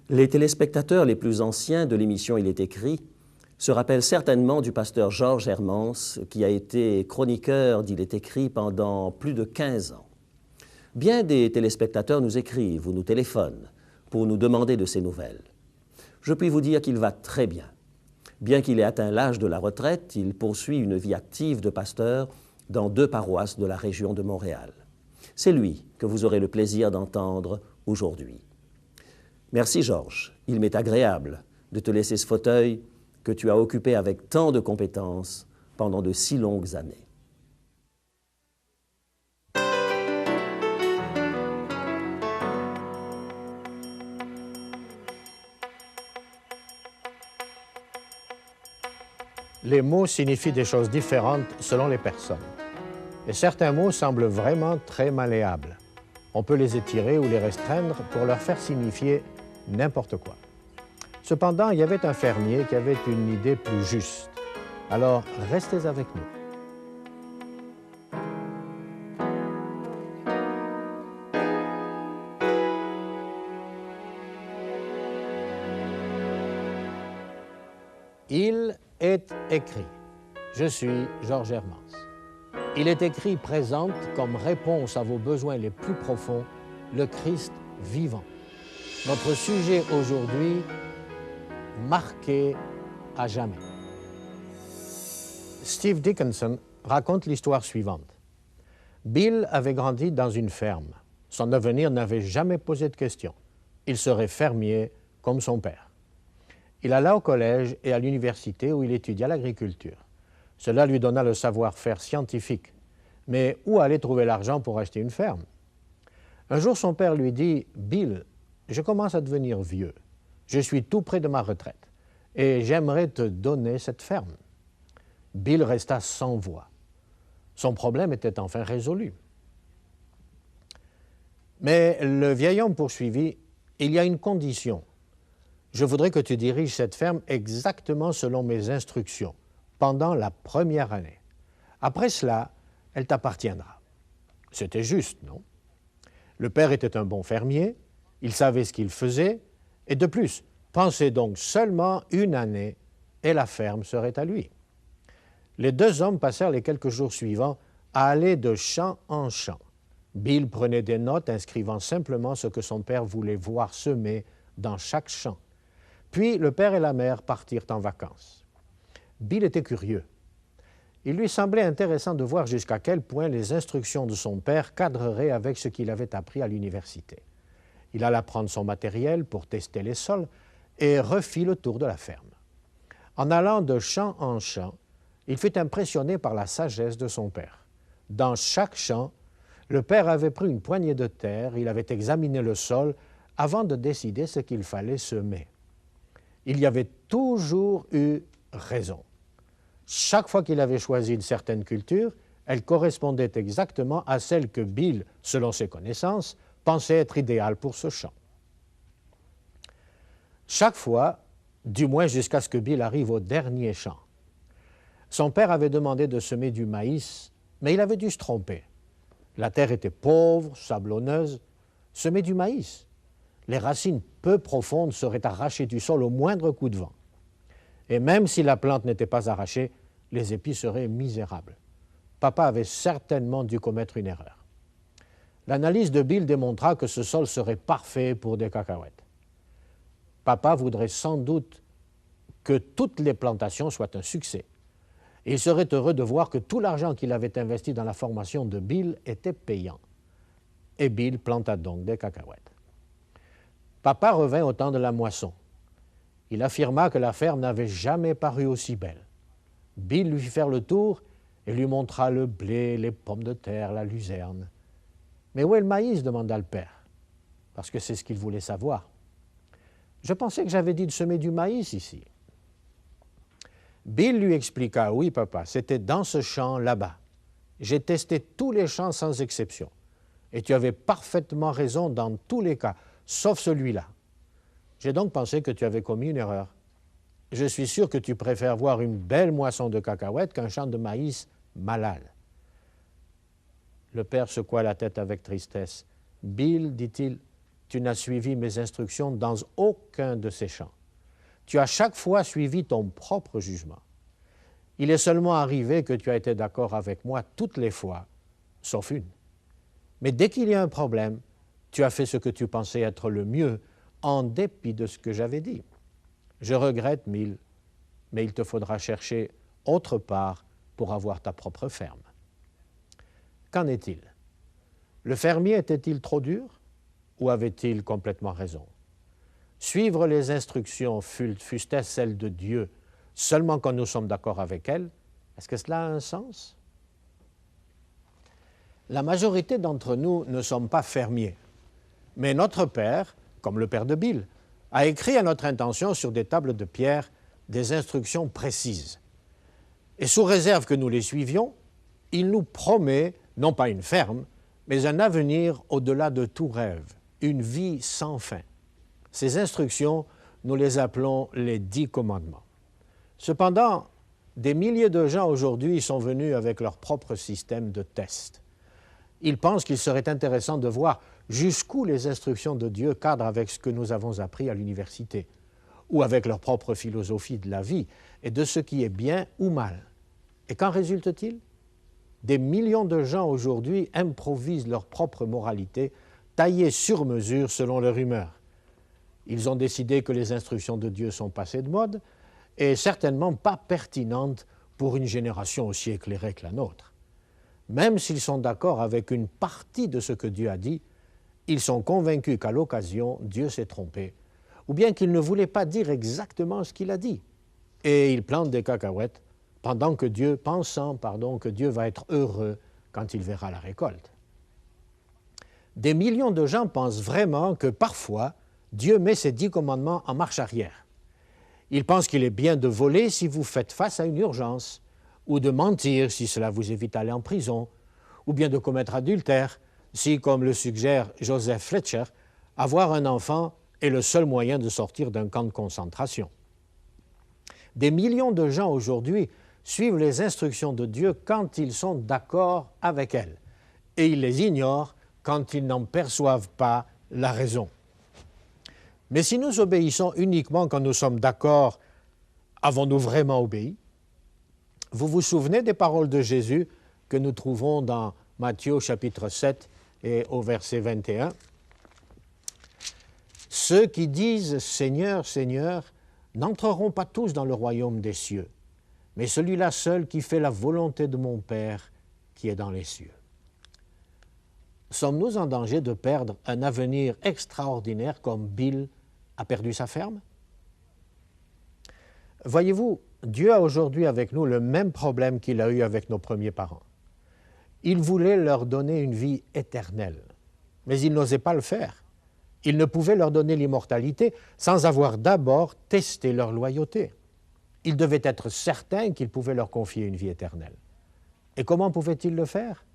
Les téléspectateurs les plus anciens de l'émission Il est écrit se rappellent certainement du pasteur Georges Hermance, qui a été chroniqueur d'Il est écrit pendant plus de 15 ans. Bien des téléspectateurs nous écrivent ou nous téléphonent pour nous demander de ses nouvelles. Je puis vous dire qu'il va très bien. Bien qu'il ait atteint l'âge de la retraite, il poursuit une vie active de pasteur dans 2 paroisses de la région de Montréal. C'est lui que vous aurez le plaisir d'entendre aujourd'hui. Merci Georges, il m'est agréable de te laisser ce fauteuil que tu as occupé avec tant de compétences pendant de si longues années. Les mots signifient des choses différentes selon les personnes. Et certains mots semblent vraiment très malléables. On peut les étirer ou les restreindre pour leur faire signifier n'importe quoi. Cependant, il y avait un fermier qui avait une idée plus juste. Alors, restez avec nous. Il est écrit. Je suis Georges Hermance. Il est écrit présente comme réponse à vos besoins les plus profonds, le Christ vivant. Notre sujet aujourd'hui, marqué à jamais. Steve Dickinson raconte l'histoire suivante. Bill avait grandi dans une ferme. Son avenir n'avait jamais posé de questions. Il serait fermier comme son père. Il alla au collège et à l'université où il étudia l'agriculture. Cela lui donna le savoir-faire scientifique. Mais où aller trouver l'argent pour acheter une ferme? Un jour, son père lui dit « Bill, je commence à devenir vieux. Je suis tout près de ma retraite et j'aimerais te donner cette ferme. » Bill resta sans voix. Son problème était enfin résolu. Mais le vieil homme poursuivit « Il y a une condition. Je voudrais que tu diriges cette ferme exactement selon mes instructions, pendant la première année. Après cela, elle t'appartiendra. » C'était juste, non? Le père était un bon fermier, il savait ce qu'il faisait, et de plus, pensez donc seulement une année et la ferme serait à lui. Les 2 hommes passèrent les quelques jours suivants à aller de champ en champ. Bill prenait des notes inscrivant simplement ce que son père voulait voir semé dans chaque champ. Puis le père et la mère partirent en vacances. Bill était curieux. Il lui semblait intéressant de voir jusqu'à quel point les instructions de son père cadreraient avec ce qu'il avait appris à l'université. Il alla prendre son matériel pour tester les sols et refit le tour de la ferme. En allant de champ en champ, il fut impressionné par la sagesse de son père. Dans chaque champ, le père avait pris une poignée de terre, il avait examiné le sol avant de décider ce qu'il fallait semer. Il y avait toujours eu raison. Chaque fois qu'il avait choisi une certaine culture, elle correspondait exactement à celle que Bill, selon ses connaissances, pensait être idéale pour ce champ. Chaque fois, du moins jusqu'à ce que Bill arrive au dernier champ. Son père avait demandé de semer du maïs, mais il avait dû se tromper. La terre était pauvre, sablonneuse. Semer du maïs. Les racines peu profondes seraient arrachées du sol au moindre coup de vent. Et même si la plante n'était pas arrachée, les épis seraient misérables. Papa avait certainement dû commettre une erreur. L'analyse de Bill démontra que ce sol serait parfait pour des cacahuètes. Papa voudrait sans doute que toutes les plantations soient un succès. Et il serait heureux de voir que tout l'argent qu'il avait investi dans la formation de Bill était payant. Et Bill planta donc des cacahuètes. Papa revint au temps de la moisson. Il affirma que la ferme n'avait jamais paru aussi belle. Bill lui fit faire le tour et lui montra le blé, les pommes de terre, la luzerne. « Mais où est le maïs ?» demanda le père, parce que c'est ce qu'il voulait savoir. « Je pensais que j'avais dit de semer du maïs ici. » Bill lui expliqua « Oui, papa, c'était dans ce champ là-bas. J'ai testé tous les champs sans exception. Et tu avais parfaitement raison dans tous les cas, sauf celui-là. J'ai donc pensé que tu avais commis une erreur. Je suis sûr que tu préfères voir une belle moisson de cacahuètes qu'un champ de maïs malade. » Le père secoua la tête avec tristesse. « Bill, dit-il, tu n'as suivi mes instructions dans aucun de ces champs. Tu as chaque fois suivi ton propre jugement. Il est seulement arrivé que tu as été d'accord avec moi toutes les fois, sauf une. Mais dès qu'il y a un problème, tu as fait ce que tu pensais être le mieux, en dépit de ce que j'avais dit. Je regrette, Mille, mais il te faudra chercher autre part pour avoir ta propre ferme. Qu'en est-il? Le fermier était-il trop dur ou avait-il complètement raison? Suivre les instructions, fussent-elles celles de Dieu, seulement quand nous sommes d'accord avec elles, est-ce que cela a un sens? La majorité d'entre nous ne sommes pas fermiers, mais notre Père, comme le Père de Bill, a écrit à notre intention sur des tables de pierre des instructions précises. Et sous réserve que nous les suivions, il nous promet, non pas une ferme, mais un avenir au-delà de tout rêve, une vie sans fin. Ces instructions, nous les appelons les 10 commandements. Cependant, des milliers de gens aujourd'hui sont venus avec leur propre système de test. Ils pensent qu'il serait intéressant de voir jusqu'où les instructions de Dieu cadrent avec ce que nous avons appris à l'université, ou avec leur propre philosophie de la vie et de ce qui est bien ou mal. Et qu'en résulte-t-il? Des millions de gens aujourd'hui improvisent leur propre moralité, taillée sur mesure selon leur humeur. Ils ont décidé que les instructions de Dieu sont passées de mode et certainement pas pertinentes pour une génération aussi éclairée que la nôtre. Même s'ils sont d'accord avec une partie de ce que Dieu a dit, ils sont convaincus qu'à l'occasion, Dieu s'est trompé, ou bien qu'il ne voulait pas dire exactement ce qu'il a dit. Et ils plantent des cacahuètes pensant que Dieu va être heureux quand il verra la récolte. Des millions de gens pensent vraiment que parfois, Dieu met ses 10 commandements en marche arrière. Ils pensent qu'il est bien de voler si vous faites face à une urgence, ou de mentir si cela vous évite d'aller en prison, ou bien de commettre adultère si, comme le suggère Joseph Fletcher, avoir un enfant est le seul moyen de sortir d'un camp de concentration. Des millions de gens aujourd'hui suivent les instructions de Dieu quand ils sont d'accord avec elles, et ils les ignorent quand ils n'en perçoivent pas la raison. Mais si nous obéissons uniquement quand nous sommes d'accord, avons-nous vraiment obéi? Vous vous souvenez des paroles de Jésus que nous trouvons dans Matthieu chapitre 7 et au verset 21? « Ceux qui disent « Seigneur, Seigneur » n'entreront pas tous dans le royaume des cieux, mais celui-là seul qui fait la volonté de mon Père qui est dans les cieux. » Sommes-nous en danger de perdre un avenir extraordinaire comme Bill a perdu sa ferme? Voyez-vous, Dieu a aujourd'hui avec nous le même problème qu'il a eu avec nos premiers parents. Il voulait leur donner une vie éternelle, mais il n'osait pas le faire. Il ne pouvait leur donner l'immortalité sans avoir d'abord testé leur loyauté. Il devait être certain qu'il pouvait leur confier une vie éternelle. Et comment pouvait-il le faire?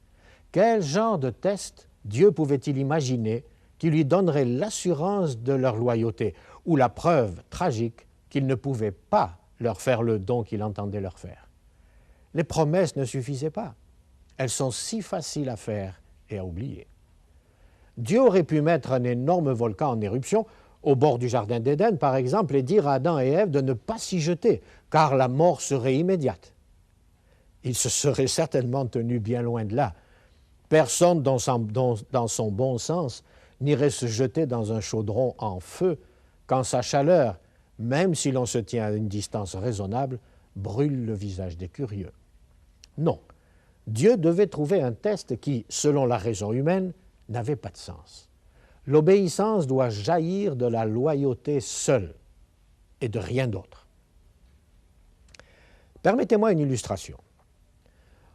Quel genre de test Dieu pouvait-il imaginer qui lui donnerait l'assurance de leur loyauté ou la preuve tragique qu'il ne pouvait pas leur faire le don qu'il entendait leur faire? Les promesses ne suffisaient pas. Elles sont si faciles à faire et à oublier. Dieu aurait pu mettre un énorme volcan en éruption au bord du jardin d'Éden, par exemple, et dire à Adam et Ève de ne pas s'y jeter, car la mort serait immédiate. Ils se seraient certainement tenus bien loin de là. Personne dans son bon sens n'irait se jeter dans un chaudron en feu quand sa chaleur, même si l'on se tient à une distance raisonnable, brûle le visage des curieux. Non, Dieu devait trouver un test qui, selon la raison humaine, n'avait pas de sens. L'obéissance doit jaillir de la loyauté seule et de rien d'autre. Permettez-moi une illustration.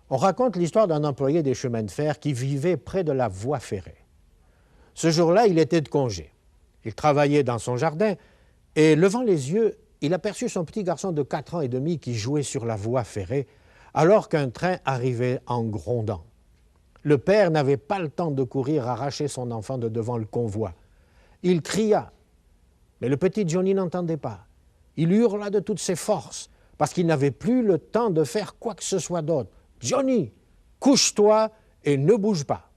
On raconte l'histoire d'un employé des chemins de fer qui vivait près de la voie ferrée. Ce jour-là, il était de congé. Il travaillait dans son jardin et, levant les yeux, il aperçut son petit garçon de 4 ans et demi qui jouait sur la voie ferrée alors qu'un train arrivait en grondant. Le père n'avait pas le temps de courir arracher son enfant de devant le convoi. Il cria, mais le petit Johnny n'entendait pas. Il hurla de toutes ses forces parce qu'il n'avait plus le temps de faire quoi que ce soit d'autre. « Johnny, couche-toi et ne bouge pas. »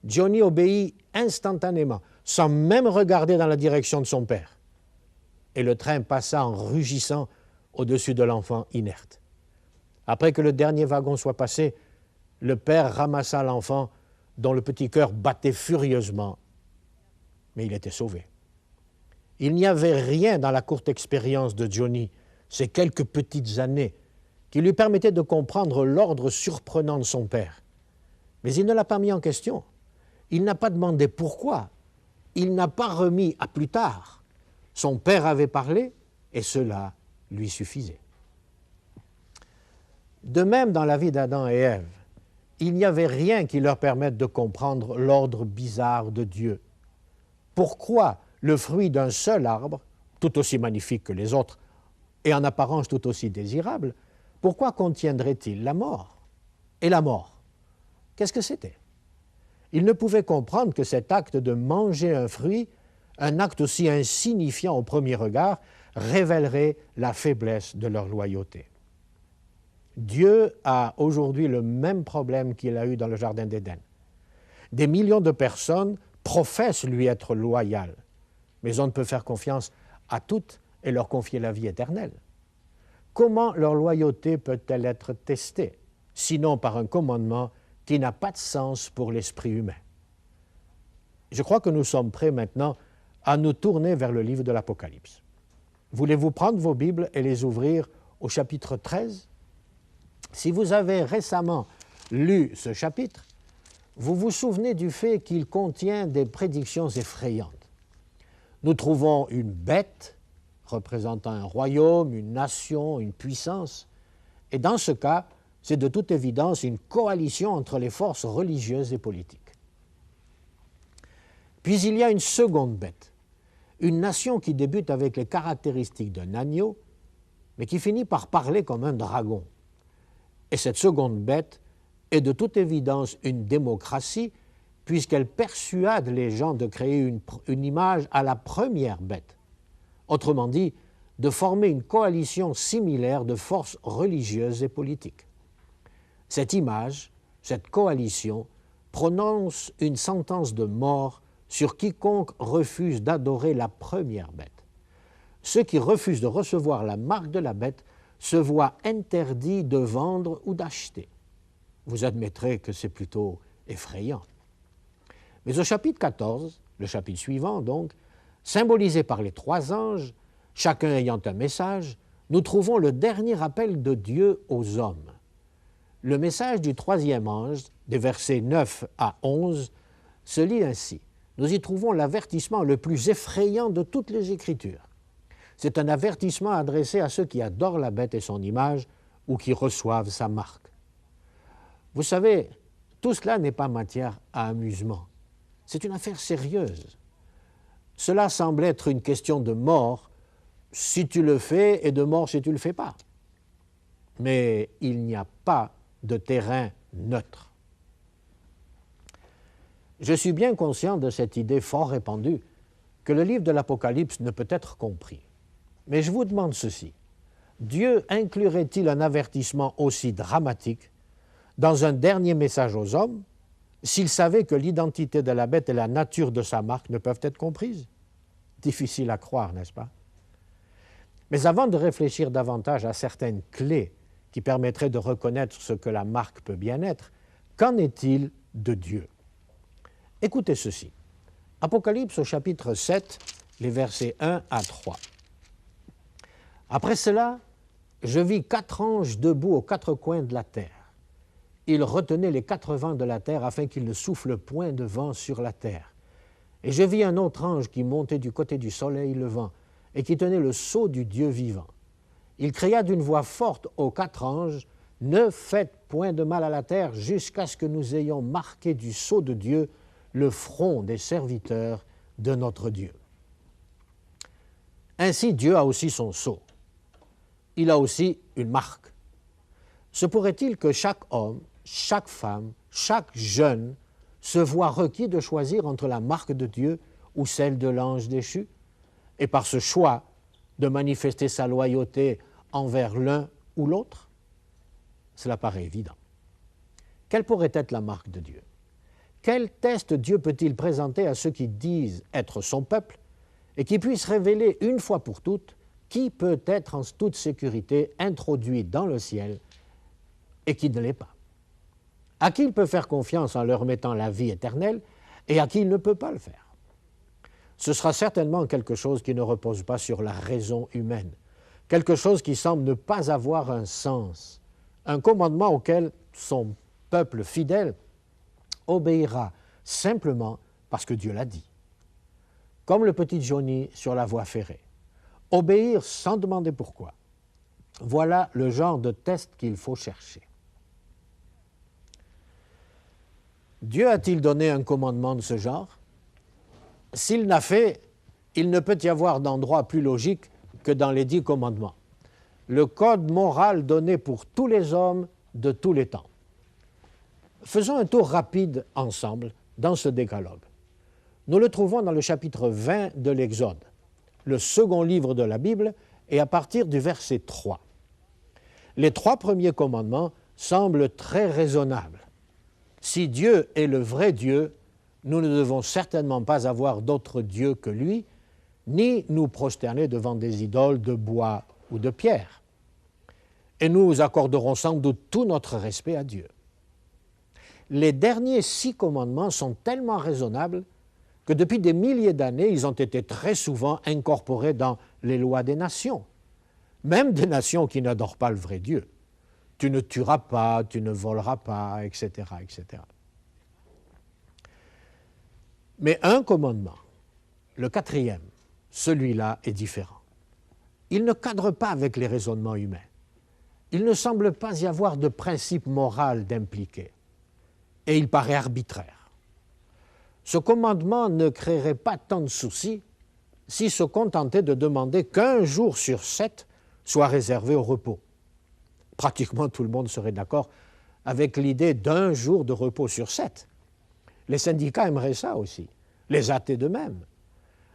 Johnny obéit instantanément. sans même regarder dans la direction de son père. Et le train passa en rugissant au-dessus de l'enfant inerte. Après que le dernier wagon soit passé, le père ramassa l'enfant dont le petit cœur battait furieusement, mais il était sauvé. Il n'y avait rien dans la courte expérience de Johnny, ces quelques petites années, qui lui permettaient de comprendre l'ordre surprenant de son père. Mais il ne l'a pas mis en question. Il n'a pas demandé pourquoi. Il n'a pas remis à plus tard. Son père avait parlé et cela lui suffisait. De même, dans la vie d'Adam et Ève, il n'y avait rien qui leur permette de comprendre l'ordre bizarre de Dieu. Pourquoi le fruit d'un seul arbre, tout aussi magnifique que les autres et en apparence tout aussi désirable, pourquoi contiendrait-il la mort? Et la mort, qu'est-ce que c'était? Ils ne pouvaient comprendre que cet acte de manger un fruit, un acte aussi insignifiant au premier regard, révélerait la faiblesse de leur loyauté. Dieu a aujourd'hui le même problème qu'il a eu dans le Jardin d'Éden. Des millions de personnes professent lui être loyales, mais on ne peut faire confiance à toutes et leur confier la vie éternelle. Comment leur loyauté peut-elle être testée, sinon par un commandement qui n'a pas de sens pour l'esprit humain? Je crois que nous sommes prêts maintenant à nous tourner vers le livre de l'Apocalypse. Voulez-vous prendre vos Bibles et les ouvrir au chapitre 13? Si vous avez récemment lu ce chapitre, vous vous souvenez du fait qu'il contient des prédictions effrayantes. Nous trouvons une bête représentant un royaume, une nation, une puissance, et dans ce cas, c'est de toute évidence une coalition entre les forces religieuses et politiques. Puis il y a une seconde bête, une nation qui débute avec les caractéristiques d'un agneau, mais qui finit par parler comme un dragon. Et cette seconde bête est de toute évidence une démocratie, puisqu'elle persuade les gens de créer une image à la première bête. Autrement dit, de former une coalition similaire de forces religieuses et politiques. Cette image, cette coalition, prononce une sentence de mort sur quiconque refuse d'adorer la première bête. Ceux qui refusent de recevoir la marque de la bête se voient interdits de vendre ou d'acheter. Vous admettrez que c'est plutôt effrayant. Mais au chapitre 14, le chapitre suivant donc, symbolisé par les trois anges, chacun ayant un message, nous trouvons le dernier appel de Dieu aux hommes. Le message du troisième ange, des versets 9 à 11, se lit ainsi. Nous y trouvons l'avertissement le plus effrayant de toutes les Écritures. C'est un avertissement adressé à ceux qui adorent la bête et son image ou qui reçoivent sa marque. Vous savez, tout cela n'est pas matière à amusement. C'est une affaire sérieuse. Cela semble être une question de mort si tu le fais et de mort si tu ne le fais pas. Mais il n'y a pas de terrain neutre. Je suis bien conscient de cette idée fort répandue que le livre de l'Apocalypse ne peut être compris. Mais je vous demande ceci. Dieu inclurait-il un avertissement aussi dramatique dans un dernier message aux hommes s'il savait que l'identité de la bête et la nature de sa marque ne peuvent être comprises? Difficile à croire, n'est-ce pas? Mais avant de réfléchir davantage à certaines clés qui permettraient de reconnaître ce que la marque peut bien être, qu'en est-il de Dieu? Écoutez ceci. Apocalypse au chapitre 7, les versets 1 à 3. Après cela, je vis 4 anges debout aux 4 coins de la terre. Ils retenaient les 4 vents de la terre afin qu'il ne souffle point de vent sur la terre. Et je vis un autre ange qui montait du côté du soleil levant et qui tenait le sceau du Dieu vivant. Il cria d'une voix forte aux 4 anges, « Ne faites point de mal à la terre jusqu'à ce que nous ayons marqué du sceau de Dieu le front des serviteurs de notre Dieu. » Ainsi, Dieu a aussi son sceau. Il a aussi une marque. Se pourrait-il que chaque homme, chaque femme, chaque jeune se voit requis de choisir entre la marque de Dieu ou celle de l'ange déchu, et par ce choix de manifester sa loyauté envers l'un ou l'autre? Cela paraît évident. Quelle pourrait être la marque de Dieu? quel test Dieu peut-il présenter à ceux qui disent être son peuple et qui puisse révéler une fois pour toutes qui peut être en toute sécurité introduit dans le ciel et qui ne l'est pas? À qui il peut faire confiance en leur mettant la vie éternelle et à qui il ne peut pas le faire? Ce sera certainement quelque chose qui ne repose pas sur la raison humaine, quelque chose qui semble ne pas avoir un sens, un commandement auquel son peuple fidèle obéira simplement parce que Dieu l'a dit. Comme le petit Johnny sur la voie ferrée. Obéir sans demander pourquoi. Voilà le genre de test qu'il faut chercher. Dieu a-t-il donné un commandement de ce genre? S'il l'a fait, il ne peut y avoir d'endroit plus logique que dans les 10 commandements. Le code moral donné pour tous les hommes de tous les temps. Faisons un tour rapide ensemble dans ce décalogue. Nous le trouvons dans le chapitre 20 de l'Exode, le second livre de la Bible, et à partir du verset 3. Les 3 premiers commandements semblent très raisonnables. Si Dieu est le vrai Dieu, nous ne devons certainement pas avoir d'autre Dieu que lui, ni nous prosterner devant des idoles de bois ou de pierre. Et nous accorderons sans doute tout notre respect à Dieu. Les derniers 6 commandements sont tellement raisonnables que depuis des milliers d'années, ils ont été très souvent incorporés dans les lois des nations, même des nations qui n'adorent pas le vrai Dieu. Tu ne tueras pas, tu ne voleras pas, etc., etc. Mais un commandement, le 4e, celui-là est différent. Il ne cadre pas avec les raisonnements humains. Il ne semble pas y avoir de principe moral d'impliqué. Et il paraît arbitraire. Ce commandement ne créerait pas tant de soucis s'il se contentait de demander qu'1 jour sur 7 soit réservé au repos. Pratiquement tout le monde serait d'accord avec l'idée d'1 jour de repos sur 7. Les syndicats aimeraient ça aussi, les athées de même.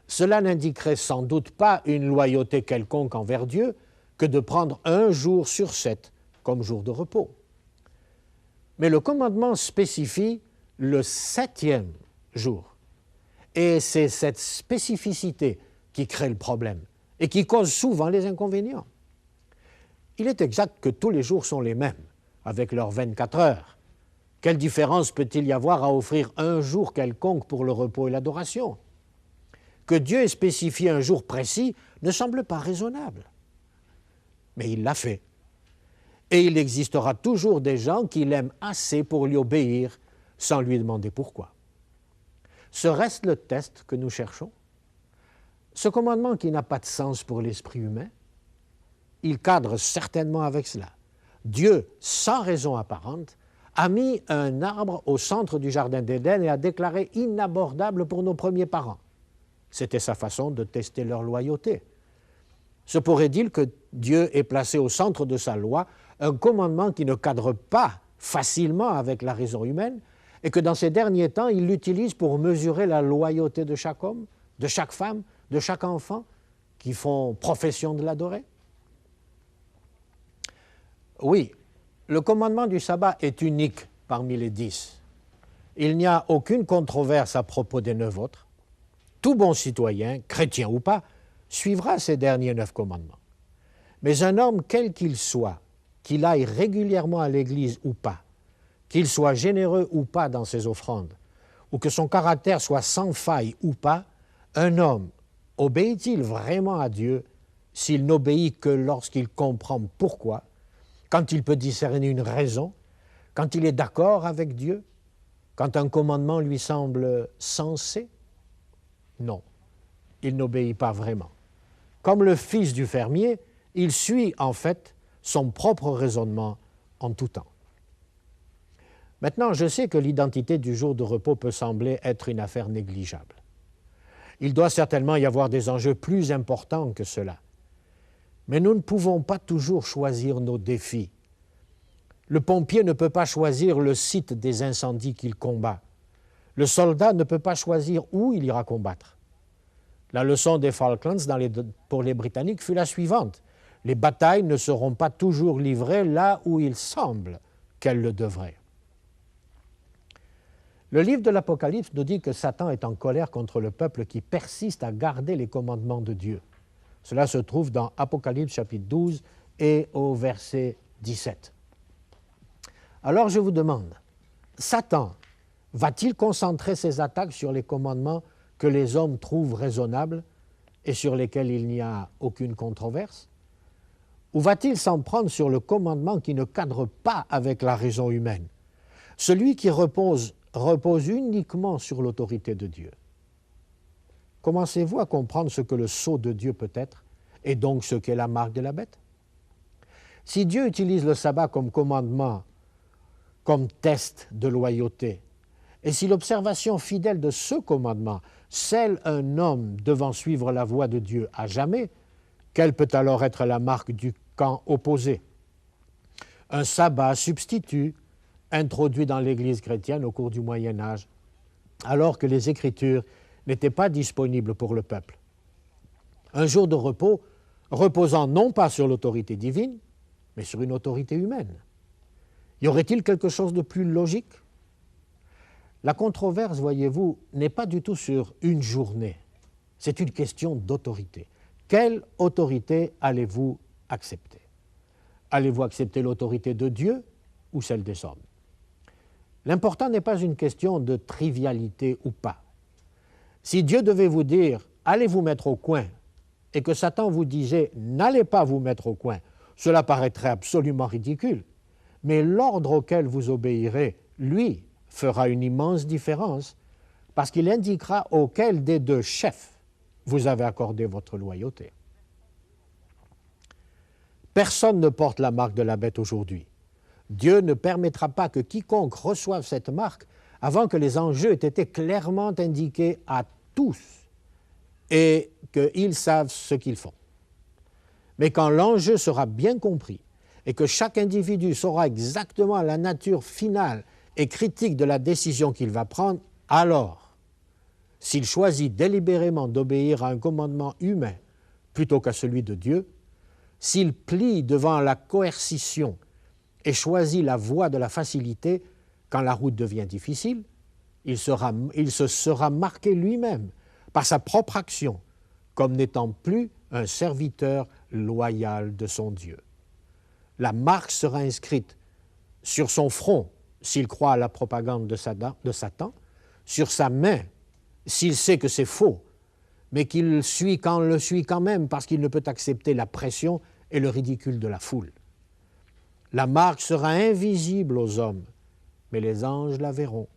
Cela n'indiquerait sans doute pas une loyauté quelconque envers Dieu que de prendre 1 jour sur 7 comme jour de repos. Mais le commandement spécifie le 7e jour. Et c'est cette spécificité qui crée le problème et qui cause souvent les inconvénients. Il est exact que tous les jours sont les mêmes, avec leurs 24 heures. Quelle différence peut-il y avoir à offrir 1 jour quelconque pour le repos et l'adoration? Que Dieu ait spécifié un jour précis ne semble pas raisonnable. Mais il l'a fait. Et il existera toujours des gens qui l'aiment assez pour lui obéir sans lui demander pourquoi. Serait-ce le test que nous cherchons? Ce commandement qui n'a pas de sens pour l'esprit humain, il cadre certainement avec cela. Dieu, sans raison apparente, a mis un arbre au centre du jardin d'Éden et a déclaré inabordable pour nos premiers parents. C'était sa façon de tester leur loyauté. Se pourrait-il que Dieu ait placé au centre de sa loi un commandement qui ne cadre pas facilement avec la raison humaine et que dans ces derniers temps, il l'utilise pour mesurer la loyauté de chaque homme, de chaque femme, de chaque enfant qui font profession de l'adorer? Oui, le commandement du sabbat est unique parmi les 10. Il n'y a aucune controverse à propos des 9 autres. Tout bon citoyen, chrétien ou pas, suivra ces derniers 9 commandements. Mais un homme, quel qu'il soit, qu'il aille régulièrement à l'Église ou pas, qu'il soit généreux ou pas dans ses offrandes, ou que son caractère soit sans faille ou pas, un homme obéit-il vraiment à Dieu s'il n'obéit que lorsqu'il comprend pourquoi, quand il peut discerner une raison, quand il est d'accord avec Dieu, quand un commandement lui semble sensé? Non, il n'obéit pas vraiment. Comme le fils du fermier, il suit en fait son propre raisonnement en tout temps. Maintenant, je sais que l'identité du jour de repos peut sembler être une affaire négligeable. Il doit certainement y avoir des enjeux plus importants que cela. Mais nous ne pouvons pas toujours choisir nos défis. Le pompier ne peut pas choisir le site des incendies qu'il combat. Le soldat ne peut pas choisir où il ira combattre. La leçon des Falklands pour les Britanniques fut la suivante. Les batailles ne seront pas toujours livrées là où il semble qu'elles le devraient. Le livre de l'Apocalypse nous dit que Satan est en colère contre le peuple qui persiste à garder les commandements de Dieu. Cela se trouve dans Apocalypse chapitre 12 et au verset 17. Alors je vous demande, Satan va-t-il concentrer ses attaques sur les commandements que les hommes trouvent raisonnables et sur lesquels il n'y a aucune controverse? Ou va-t-il s'en prendre sur le commandement qui ne cadre pas avec la raison humaine, celui qui repose uniquement sur l'autorité de Dieu? Commencez-vous à comprendre ce que le sceau de Dieu peut être, et donc ce qu'est la marque de la bête? Si Dieu utilise le sabbat comme commandement, comme test de loyauté, et si l'observation fidèle de ce commandement scelle un homme devant suivre la voie de Dieu à jamais, quelle peut alors être la marque du camp opposé? Un sabbat substitut introduit dans l'Église chrétienne au cours du Moyen Âge, alors que les Écritures n'étaient pas disponibles pour le peuple. Un jour de repos reposant non pas sur l'autorité divine, mais sur une autorité humaine. Y aurait-il quelque chose de plus logique? La controverse, voyez-vous, n'est pas du tout sur une journée. C'est une question d'autorité. Quelle autorité allez-vous accepter? Allez-vous accepter l'autorité de Dieu ou celle des hommes? L'important n'est pas une question de trivialité ou pas. Si Dieu devait vous dire « allez vous mettre au coin » et que Satan vous disait « n'allez pas vous mettre au coin », cela paraîtrait absolument ridicule. Mais l'ordre auquel vous obéirez, lui, fera une immense différence parce qu'il indiquera auquel des deux chefs vous avez accordé votre loyauté. Personne ne porte la marque de la bête aujourd'hui. Dieu ne permettra pas que quiconque reçoive cette marque avant que les enjeux aient été clairement indiqués à tous et qu'ils savent ce qu'ils font. Mais quand l'enjeu sera bien compris et que chaque individu saura exactement la nature finale et critique de la décision qu'il va prendre, alors, s'il choisit délibérément d'obéir à un commandement humain plutôt qu'à celui de Dieu, s'il plie devant la coercition et choisit la voie de la facilité quand la route devient difficile, il se sera marqué lui-même par sa propre action comme n'étant plus un serviteur loyal de son Dieu. La marque sera inscrite sur son front s'il croit à la propagande de Satan, sur sa main s'il sait que c'est faux, mais qu'il le suit quand même parce qu'il ne peut accepter la pression et le ridicule de la foule. La marque sera invisible aux hommes, mais les anges la verront,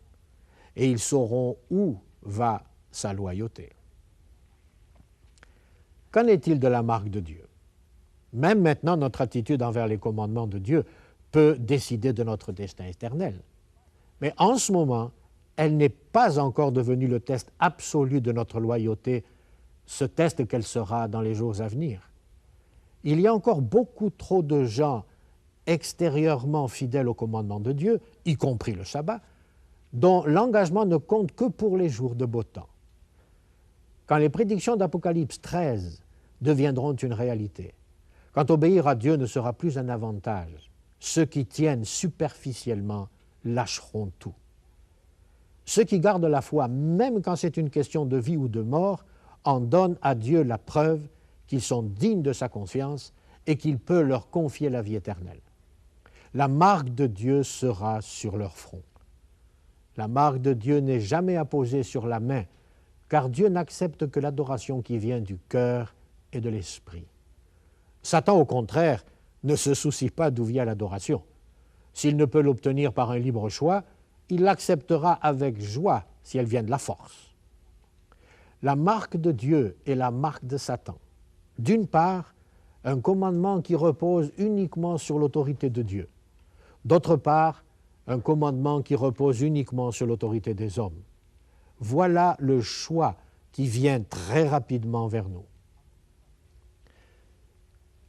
et ils sauront où va sa loyauté. Qu'en est-il de la marque de Dieu? Même maintenant, notre attitude envers les commandements de Dieu peut décider de notre destin éternel. Mais en ce moment, elle n'est pas encore devenue le test absolu de notre loyauté, ce test qu'elle sera dans les jours à venir. Il y a encore beaucoup trop de gens extérieurement fidèles aux commandements de Dieu, y compris le sabbat, dont l'engagement ne compte que pour les jours de beau temps. Quand les prédictions d'Apocalypse 13 deviendront une réalité, quand obéir à Dieu ne sera plus un avantage, ceux qui tiennent superficiellement lâcheront tout. Ceux qui gardent la foi, même quand c'est une question de vie ou de mort, en donnent à Dieu la preuve qu'ils sont dignes de sa confiance et qu'il peut leur confier la vie éternelle. La marque de Dieu sera sur leur front. La marque de Dieu n'est jamais apposée sur la main, car Dieu n'accepte que l'adoration qui vient du cœur et de l'esprit. Satan, au contraire, ne se soucie pas d'où vient l'adoration. S'il ne peut l'obtenir par un libre choix, il l'acceptera avec joie si elle vient de la force. La marque de Dieu est la marque de Satan. D'une part, un commandement qui repose uniquement sur l'autorité de Dieu. D'autre part, un commandement qui repose uniquement sur l'autorité des hommes. Voilà le choix qui vient très rapidement vers nous.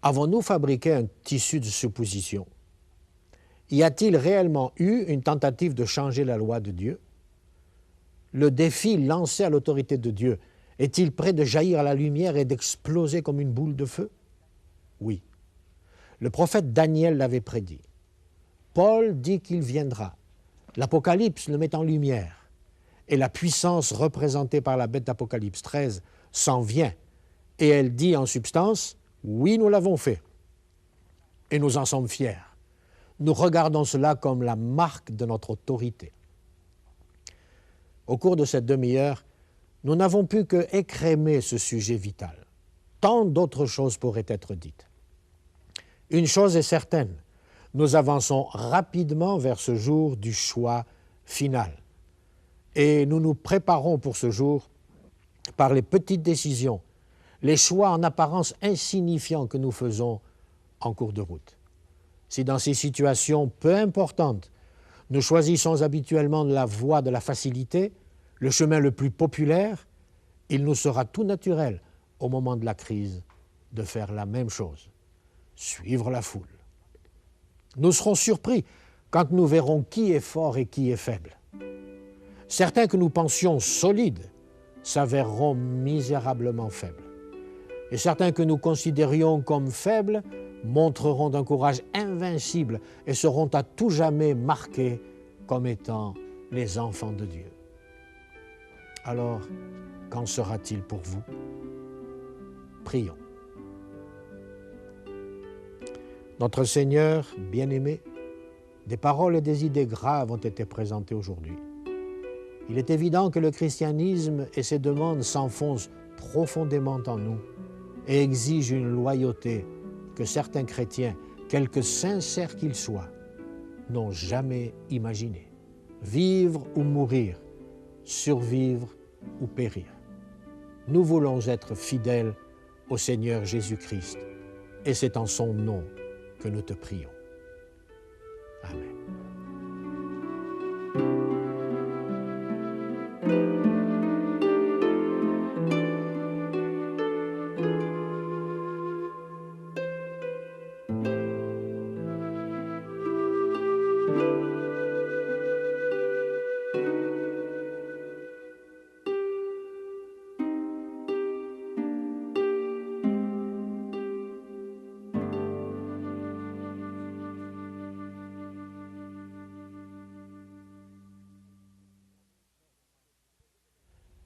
Avons-nous fabriqué un tissu de suppositions? Y a-t-il réellement eu une tentative de changer la loi de Dieu? Le défi lancé à l'autorité de Dieu est-il prêt de jaillir à la lumière et d'exploser comme une boule de feu? Oui. Le prophète Daniel l'avait prédit. Paul dit qu'il viendra. L'Apocalypse le met en lumière. et la puissance représentée par la bête d'Apocalypse 13 s'en vient. Et elle dit en substance, oui, nous l'avons fait. Et nous en sommes fiers. Nous regardons cela comme la marque de notre autorité. Au cours de cette demi-heure, nous n'avons pu que écrémer ce sujet vital. Tant d'autres choses pourraient être dites. Une chose est certaine, nous avançons rapidement vers ce jour du choix final. Et nous nous préparons pour ce jour par les petites décisions, les choix en apparence insignifiants que nous faisons en cours de route. Si dans ces situations peu importantes, nous choisissons habituellement la voie de la facilité, le chemin le plus populaire, il nous sera tout naturel, au moment de la crise, de faire la même chose, suivre la foule. Nous serons surpris quand nous verrons qui est fort et qui est faible. Certains que nous pensions solides s'avéreront misérablement faibles. Et certains que nous considérions comme faibles montreront d'un courage invincible et seront à tout jamais marqués comme étant les enfants de Dieu. Alors, qu'en sera-t-il pour vous? Prions. Notre Seigneur bien-aimé, des paroles et des idées graves ont été présentées aujourd'hui. Il est évident que le christianisme et ses demandes s'enfoncent profondément en nous et exigent une loyauté que certains chrétiens, quelque sincères qu'ils soient, n'ont jamais imaginée. Vivre ou mourir, survivre ou périr. Nous voulons être fidèles au Seigneur Jésus-Christ et c'est en son nom que nous te prions. Amen.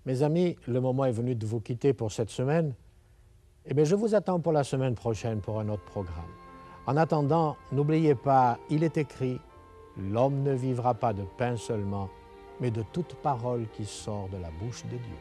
Mes amis, le moment est venu de vous quitter pour cette semaine. Eh bien, je vous attends pour la semaine prochaine pour un autre programme. En attendant, n'oubliez pas, il est écrit, l'homme ne vivra pas de pain seulement, mais de toute parole qui sort de la bouche de Dieu.